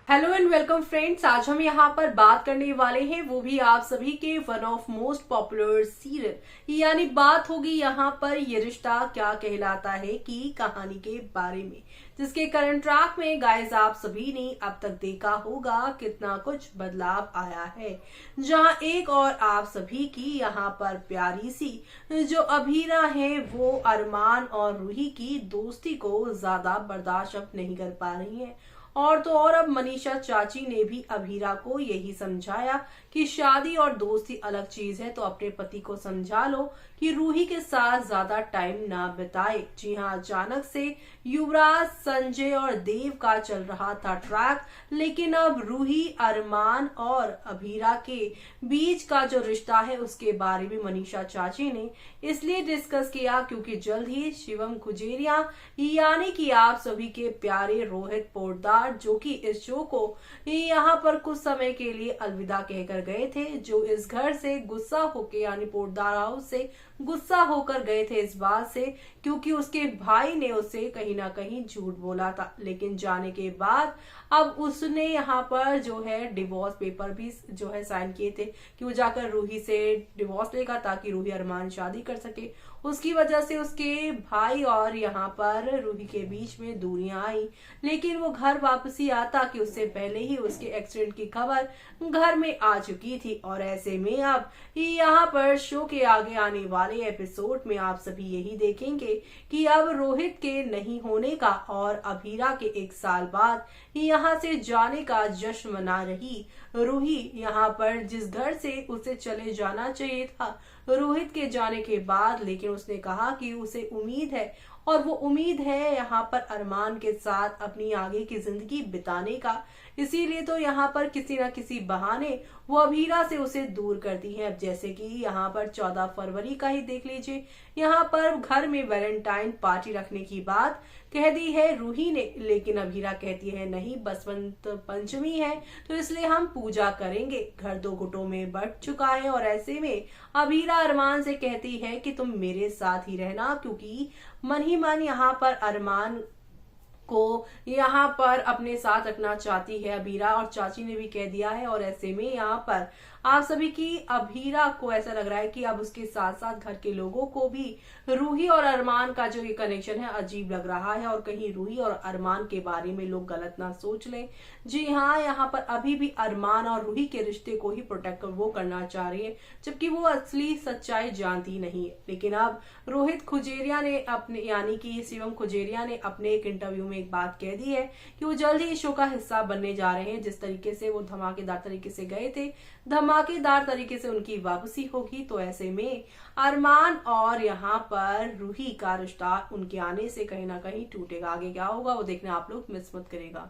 Hello and welcome friends. आज हम यहाँ पर बात करने वाले हैं वो भी आप सभी के one of most popular serial यानी बात होगी यहाँ पर ये रिश्ता क्या कहलाता है की कहानी के बारे में, जिसके करंट ट्रैक में गाइस आप सभी ने अब तक देखा होगा कितना कुछ बदलाव आया है। जहाँ एक और आप सभी की यहाँ पर प्यारी सी जो अभीरा है वो अरमान और रूही की दोस्ती को ज्यादा बर्दाश्त अब नहीं कर पा रही है। और तो और अब मनीषा चाची ने भी अभीरा को यही समझाया कि शादी और दोस्ती अलग चीज है, तो अपने पति को समझा लो कि रूही के साथ ज्यादा टाइम ना बिताए। जी हाँ, अचानक से युवराज, संजय और देव का चल रहा था ट्रैक, लेकिन अब रूही, अरमान और अभीरा के बीच का जो रिश्ता है उसके बारे में मनीषा चाची ने इसलिए डिस्कस किया क्योंकि जल्द ही शिवम खुजेरिया यानी कि आप सभी के प्यारे रोहित पोद्दार, जो कि इस शो को यहाँ पर कुछ समय के लिए अलविदा कहकर गए थे, जो इस घर से गुस्सा होकर यानी पोद्दार हाउस से गुस्सा होकर गए थे इस बात से क्योंकि उसके भाई ने उसे कहीं ना कहीं झूठ बोला था। लेकिन जाने के बाद अब उसने यहाँ पर जो है डिवोर्स पेपर भी जो है साइन किए थे कि वो जाकर रूही से डिवोर्स लेगा ताकि रूही अरमान शादी कर सके। उसकी वजह से उसके भाई और यहाँ पर रूही के बीच में दूरियां आई, लेकिन वो घर वापसी आता कि उससे पहले ही उसके एक्सीडेंट की खबर घर में आ चुकी थी। और ऐसे में अब यहाँ पर शो के आगे आने वाले एपिसोड में आप सभी यही देखेंगे कि अब रोहित के नहीं होने का और अभीरा के 1 साल बाद यहाँ से जाने का जश्न मना रही रूही, यहाँ पर जिस घर से उसे चले जाना चाहिए था रोहित के जाने के बाद, लेकिन उसने कहा कि उसे उम्मीद है और वो उम्मीद है यहाँ पर अरमान के साथ अपनी आगे की जिंदगी बिताने का। इसीलिए तो यहाँ पर किसी न किसी बहाने वो अभीरा से उसे दूर करती है। अब जैसे कि यहाँ पर 14 फरवरी का ही देख लीजिए, यहाँ पर घर में वैलेंटाइन पार्टी रखने की बात कह दी है रूही ने, लेकिन अभीरा कहती है नहीं, बसंत पंचमी है तो इसलिए हम पूजा करेंगे। घर 2 गुटों में बंट चुका है और ऐसे में अभीरा अरमान से कहती है कि तुम मेरे साथ ही रहना, क्योंकि मन ही मन यहाँ पर अरमान को यहाँ पर अपने साथ रखना चाहती है अभीरा, और चाची ने भी कह दिया है। और ऐसे में यहाँ पर आप सभी की अभीरा को ऐसा लग रहा है कि अब उसके साथ साथ घर के लोगों को भी रूही और अरमान का जो ये कनेक्शन है अजीब लग रहा है, और कहीं रूही और अरमान के बारे में लोग गलत ना सोच लें। जी हाँ, यहाँ पर अभी भी अरमान और रूही के रिश्ते को ही प्रोटेक्ट वो करना चाह रही है, जबकि वो असली सच्चाई जानती नहीं है। लेकिन अब रोहित खुजेरिया ने अपने यानी कि शिवम खुजेरिया ने अपने एक इंटरव्यू में एक बात कह दी है कि वो जल्द ही इस शो का हिस्सा बनने जा रहे हैं। जिस तरीके से वो धमाकेदार तरीके से गए थे, धमाकेदार तरीके से उनकी वापसी होगी। तो ऐसे में अरमान और यहाँ पर रूही का रिश्ता उनके आने से कहीं ना कहीं टूटेगा। आगे क्या होगा वो देखना आप लोग मिस मत करेगा।